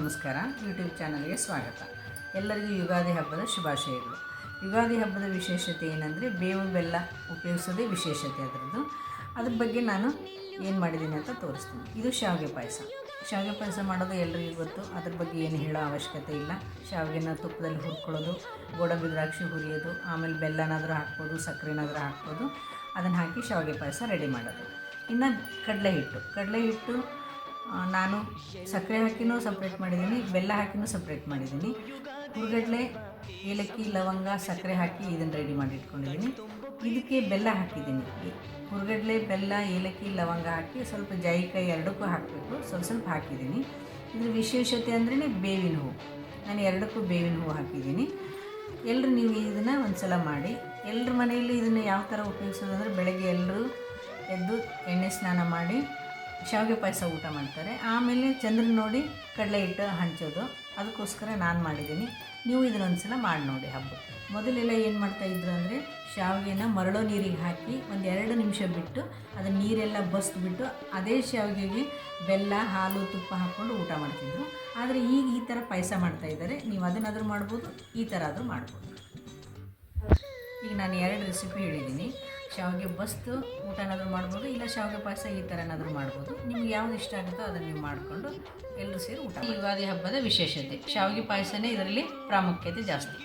ನಮಸ್ಕಾರ. ಯೂಟ್ಯೂಬ್ ಚಾನಲ್ಗೆ ಸ್ವಾಗತ. ಎಲ್ಲರಿಗೂ ಯುಗಾದಿ ಹಬ್ಬದ ಶುಭಾಶಯಗಳು. ಯುಗಾದಿ ಹಬ್ಬದ ವಿಶೇಷತೆ ಏನಂದರೆ ಬೇವು ಬೆಲ್ಲ ಉಪಯೋಗಿಸೋದೇ ವಿಶೇಷತೆ ಅದರದ್ದು. ಅದ್ರ ಬಗ್ಗೆ ನಾನು ಏನು ಮಾಡಿದ್ದೀನಿ ಅಂತ ತೋರಿಸ್ತೀನಿ. ಇದು ಶಾವಿಗೆ ಪಾಯಸ. ಶಾವಿಗೆ ಪಾಯಸ ಮಾಡೋದು ಎಲ್ಲರಿಗೂ ಗೊತ್ತು, ಅದ್ರ ಬಗ್ಗೆ ಏನು ಹೇಳೋ ಅವಶ್ಯಕತೆ ಇಲ್ಲ. ಶಾವಿಗೆನ ತುಪ್ಪದಲ್ಲಿ ಹುರ್ಕೊಳ್ಳೋದು, ಗೋಡಂಬಿ ದ್ರಾಕ್ಷಿ ಹುರಿಯೋದು, ಆಮೇಲೆ ಬೆಲ್ಲನಾದರೂ ಹಾಕ್ಬೋದು, ಸಕ್ಕರೆನಾದರೂ ಹಾಕ್ಬೋದು. ಅದನ್ನು ಹಾಕಿ ಶಾವಿಗೆ ಪಾಯಸ ರೆಡಿ ಮಾಡೋದು. ಇನ್ನು ಕಡಲೆ ಹಿಟ್ಟು ನಾನು ಸಕ್ಕರೆ ಹಾಕಿನೂ ಸಪ್ರೇಟ್ ಮಾಡಿದ್ದೀನಿ, ಬೆಲ್ಲ ಹಾಕಿನೂ ಸಪ್ರೇಟ್ ಮಾಡಿದ್ದೀನಿ. ಹುರ್ಗಡ್ಲೆ, ಏಲಕ್ಕಿ, ಲವಂಗ, ಸಕ್ಕರೆ ಹಾಕಿ ಇದನ್ನು ರೆಡಿ ಮಾಡಿ ಇಟ್ಕೊಂಡಿದ್ದೀನಿ. ಇದಕ್ಕೆ ಬೆಲ್ಲ ಹಾಕಿದ್ದೀನಿ. ಹುರ್ಗಡ್ಲೆ, ಬೆಲ್ಲ, ಏಲಕ್ಕಿ, ಲವಂಗ ಹಾಕಿ ಸ್ವಲ್ಪ ಜಾಯಿಕಾಯಿ ಎರಡಕ್ಕೂ ಹಾಕಬೇಕು, ಸ್ವಲ್ಪ ಹಾಕಿದ್ದೀನಿ. ಇದ್ರ ವಿಶೇಷತೆ ಅಂದ್ರೇ ಬೇವಿನ ಹೂವು. ನಾನು ಎರಡಕ್ಕೂ ಬೇವಿನ ಹೂವು ಹಾಕಿದ್ದೀನಿ. ಎಲ್ಲರೂ ನೀವು ಇದನ್ನು ಒಂದು ಸಲ ಮಾಡಿ. ಎಲ್ಲರ ಮನೆಯಲ್ಲಿ ಇದನ್ನು ಯಾವ ಥರ ಉಪಯೋಗಿಸೋದು ಅಂದರೆ, ಬೆಳಗ್ಗೆ ಎಲ್ಲರೂ ಎದ್ದು ಎಣ್ಣೆ ಸ್ನಾನ ಮಾಡಿ ಶಾವಿಗೆ ಪಾಯಸ ಊಟ ಮಾಡ್ತಾರೆ. ಆಮೇಲೆ ಚಂದ್ರನ ನೋಡಿ ಕಡಲೆ ಹಿಟ್ಟು ಹಂಚೋದು. ಅದಕ್ಕೋಸ್ಕರ ನಾನು ಮಾಡಿದ್ದೀನಿ. ನೀವು ಇದನ್ನೊಂದು ಸಲ ಮಾಡಿ ನೋಡಿ ಹಬ್ಬಕ್ಕೆ. ಮೊದಲೆಲ್ಲ ಏನು ಮಾಡ್ತಾಯಿದ್ರು ಅಂದರೆ, ಶಾವಿಗೆನ ಮರಳೋ ನೀರಿಗೆ ಹಾಕಿ ಒಂದು 2 ನಿಮಿಷ ಬಿಟ್ಟು ಅದನ್ನು ನೀರೆಲ್ಲ ಬಸ್ದುಬಿಟ್ಟು ಅದೇ ಶಾವಿಗೆಗೆ ಬೆಲ್ಲ, ಹಾಲು, ತುಪ್ಪ ಹಾಕ್ಕೊಂಡು ಊಟ ಮಾಡ್ತಿದ್ರು. ಆದರೆ ಈಗ ಈ ಥರ ಪಾಯಸ ಮಾಡ್ತಾಯಿದ್ದಾರೆ. ನೀವು ಅದನ್ನಾದರೂ ಮಾಡ್ಬೋದು, ಈ ಥರ ಆದರೂ ಮಾಡ್ಬೋದು. ಈಗ ನಾನು 2 ರೆಸಿಪಿ ಹೇಳಿದ್ದೀನಿ. ಶಾವಿಗೆ ಬಸ್ತು ಊಟನಾದರೂ ಮಾಡ್ಬೋದು, ಇಲ್ಲ ಶಾವಿಗೆ ಪಾಯಸ ಈ ಥರನಾದರೂ ಮಾಡ್ಬೋದು. ನಿಮ್ಗೆ ಯಾವ್ದು ಇಷ್ಟ ಆಗುತ್ತೋ ಅದನ್ನು ನೀವು ಮಾಡಿಕೊಂಡು ಎಲ್ಲರೂ ಸೇರಿ ಊಟ. ಯುಗಾದಿ ಹಬ್ಬದ ವಿಶೇಷತೆ ಶಾವಿಗೆ ಪಾಯಸನೇ ಇದರಲ್ಲಿ ಪ್ರಾಮುಖ್ಯತೆ ಜಾಸ್ತಿ.